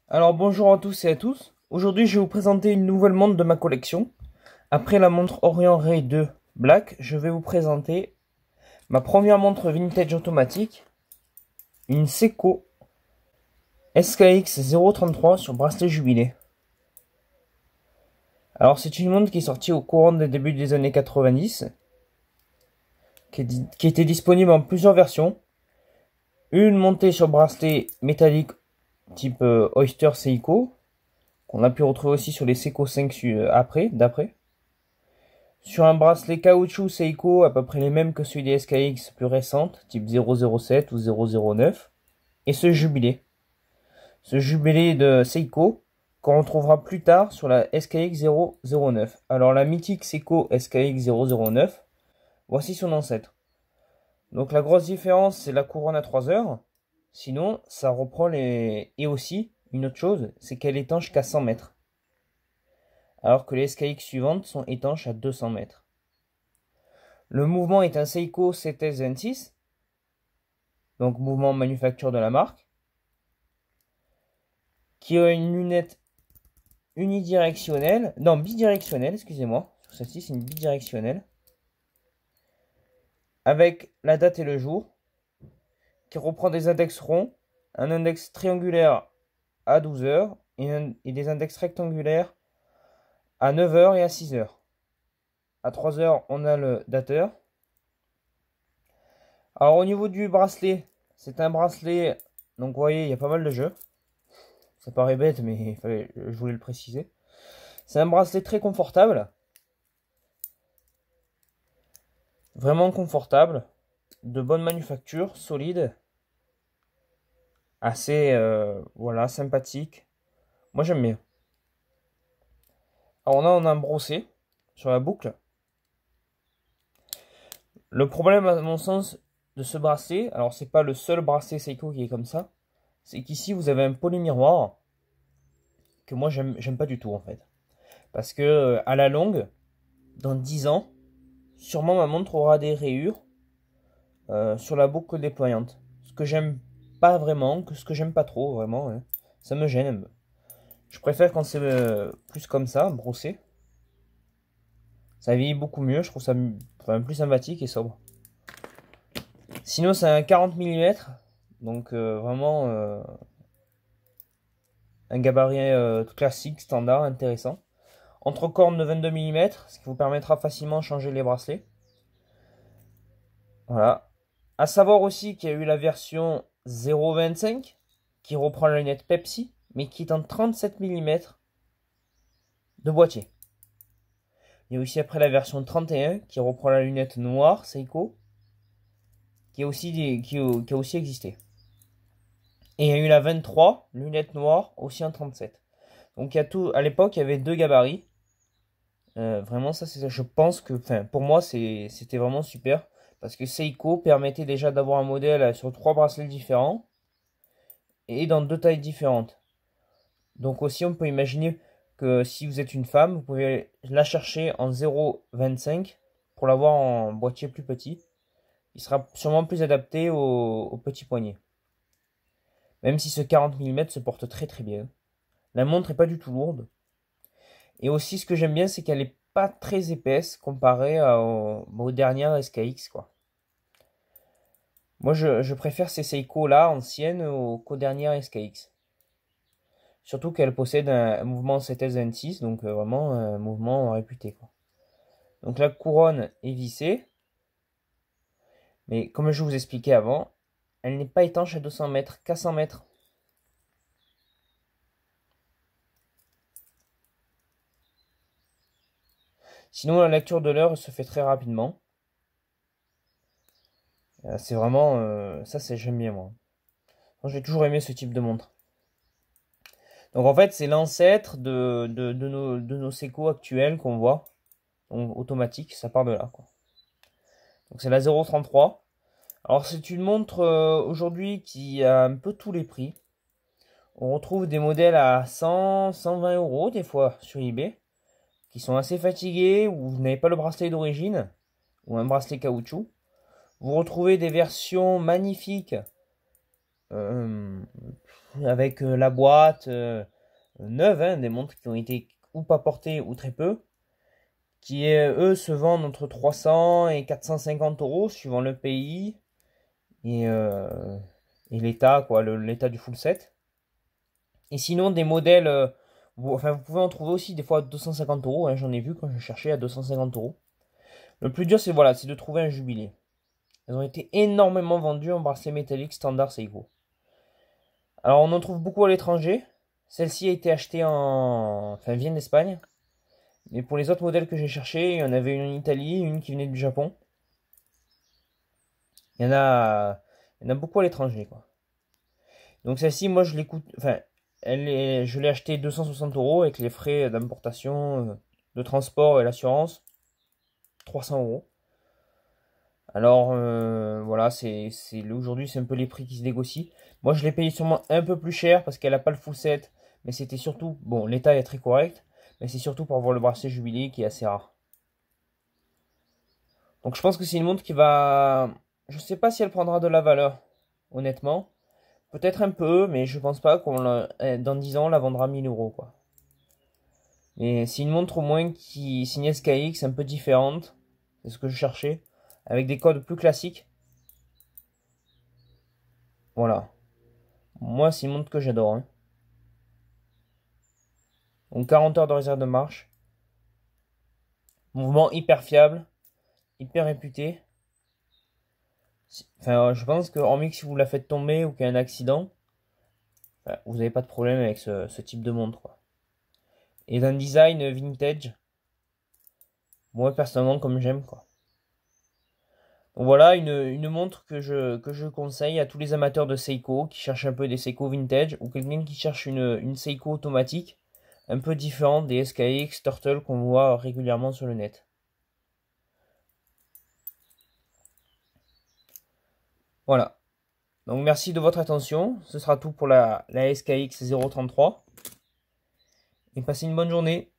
Alors bonjour à tous et à tous. Aujourd'hui, je vais vous présenter une nouvelle montre de ma collection. Après la montre Orient Ray 2 Black, je vais vous présenter ma première montre vintage automatique, une Seiko SKX 033 sur bracelet jubilé. Alors c'est une montre qui est sortie au courant des débuts des années 90, qui était disponible en plusieurs versions. Une montée sur bracelet métallique type Oyster Seiko, qu'on a pu retrouver aussi sur les Seiko 5 d'après. Sur un bracelet caoutchouc Seiko à peu près les mêmes que celui des SKX plus récentes, type 007 ou 009. Et ce jubilé. Ce jubilé de Seiko qu'on retrouvera plus tard sur la SKX 009. Alors la mythique Seiko SKX 009, voici son ancêtre. Donc la grosse différence c'est la couronne à 3 heures. Sinon ça reprend les... Et aussi une autre chose, c'est qu'elle est étanche qu'à 100 mètres. Alors que les SKX suivantes sont étanches à 200 mètres. Le mouvement est un Seiko CTS26, donc mouvement manufacture de la marque, qui a une lunette unidirectionnelle, non bidirectionnelle, excusez-moi, sur celle-ci c'est une bidirectionnelle, avec la date et le jour, qui reprend des index ronds, un index triangulaire à 12 heures et des index rectangulaires à 9 heures et à 6 heures. À 3 heures, on a le dateur. Alors au niveau du bracelet, c'est un bracelet, donc vous voyez, il y a pas mal de jeux. Ça paraît bête, mais je voulais le préciser. C'est un bracelet très confortable. Vraiment confortable. De bonne manufacture, solide. Assez, voilà, sympathique. Moi, j'aime bien. Alors, on a un brossé sur la boucle. Le problème, à mon sens, de ce bracelet, alors c'est pas le seul bracelet Seiko qui est comme ça, c'est qu'ici, vous avez un polymiroir que moi, j'aime pas du tout, en fait. Parce que, à la longue, dans 10 ans, sûrement ma montre aura des rayures sur la boucle déployante. Ce que j'aime pas vraiment, ce que j'aime pas trop vraiment, hein. Ça me gêne. Je préfère quand c'est plus comme ça, brossé. Ça vieillit beaucoup mieux, je trouve ça enfin, plus sympathique et sobre. Sinon c'est un 40 mm, donc vraiment un gabarit classique, standard, intéressant. Entre cornes de 22 mm, ce qui vous permettra facilement de changer les bracelets. Voilà. À savoir aussi qu'il y a eu la version 0,25 qui reprend la lunette Pepsi, mais qui est en 37 mm de boîtier. Il y a aussi après la version 31 qui reprend la lunette noire Seiko, qui a aussi existé. Et il y a eu la 23, lunette noire, aussi en 37. Donc il y a tout, à l'époque il y avait deux gabarits. Vraiment ça, je pense que, enfin pour moi c'était vraiment super. Parce que Seiko permettait déjà d'avoir un modèle sur trois bracelets différents et dans deux tailles différentes. Donc aussi, on peut imaginer que si vous êtes une femme, vous pouvez la chercher en 0,25 pour l'avoir en boîtier plus petit. Il sera sûrement plus adapté au petit poignet. Même si ce 40 mm se porte très très bien. La montre n'est pas du tout lourde. Et aussi, ce que j'aime bien, c'est qu'elle n'est pas très épaisse comparée aux dernières SKX, quoi. Moi, je préfère ces Seiko là, anciennes, qu'aux dernières SKX. Surtout qu'elle possède un mouvement CTS26, donc vraiment un mouvement réputé, quoi. Donc la couronne est vissée, mais comme je vous expliquais avant, elle n'est pas étanche à 200 mètres, qu'à 100 mètres. Sinon, la lecture de l'heure se fait très rapidement. C'est vraiment... ça, j'aime bien, moi. J'ai toujours aimé ce type de montre. Donc en fait, c'est l'ancêtre de nos Seiko actuels qu'on voit. Donc automatique, ça part de là, quoi. Donc c'est la 033. Alors c'est une montre aujourd'hui qui a un peu tous les prix. On retrouve des modèles à 100, 120 euros des fois sur eBay, qui sont assez fatigués, ou vous n'avez pas le bracelet d'origine, ou un bracelet caoutchouc. Vous retrouvez des versions magnifiques euh, avec la boîte neuve, hein, des montres qui ont été ou pas portées ou très peu, qui eux se vendent entre 300 et 450 euros suivant le pays et, euh, et l'état, quoi, l'état du full set. Et sinon, des modèles, enfin, vous pouvez en trouver aussi des fois à 250 euros, hein, j'en ai vu quand je cherchais à 250 euros. Le plus dur, c'est voilà, c'est de trouver un jubilé. Elles ont été énormément vendues en bracelet métallique standard Seiko. Alors, on en trouve beaucoup à l'étranger. Celle-ci a été achetée enfin, vient d'Espagne. Mais pour les autres modèles que j'ai cherchés, il y en avait une en Italie, une qui venait du Japon. Il y en a beaucoup à l'étranger, quoi. Donc celle-ci, moi, je l'écoute, enfin, je l'ai achetée 260 euros avec les frais d'importation, de transport et l'assurance, 300 euros. Alors voilà, aujourd'hui c'est un peu les prix qui se négocient. Moi je l'ai payé sûrement un peu plus cher parce qu'elle n'a pas le full set, mais c'était surtout, bon l'état est très correct, mais c'est surtout pour avoir le bracelet jubilé qui est assez rare. Donc je pense que c'est une montre qui va, je sais pas si elle prendra de la valeur, honnêtement. Peut-être un peu, mais je pense pas dans 10 ans on la vendra 1000 euros quoi. Mais c'est une montre au moins qui signe SKX un peu différente, c'est ce que je cherchais, avec des codes plus classiques. Voilà. Moi, c'est une montre que j'adore, hein. Donc 40 heures de réserve de marche. Mouvement hyper fiable, hyper réputé. Enfin, je pense que hormis que si vous la faites tomber ou qu'il y a un accident, enfin, vous n'avez pas de problème avec ce type de montre, quoi. Et d'un design vintage, moi personnellement comme j'aime, quoi. Donc voilà, une montre que je conseille à tous les amateurs de Seiko qui cherchent un peu des Seiko vintage ou quelqu'un qui cherche une Seiko automatique un peu différente des SKX Turtle qu'on voit régulièrement sur le net. Voilà. Donc merci de votre attention. Ce sera tout pour la SKX 033. Et passez une bonne journée.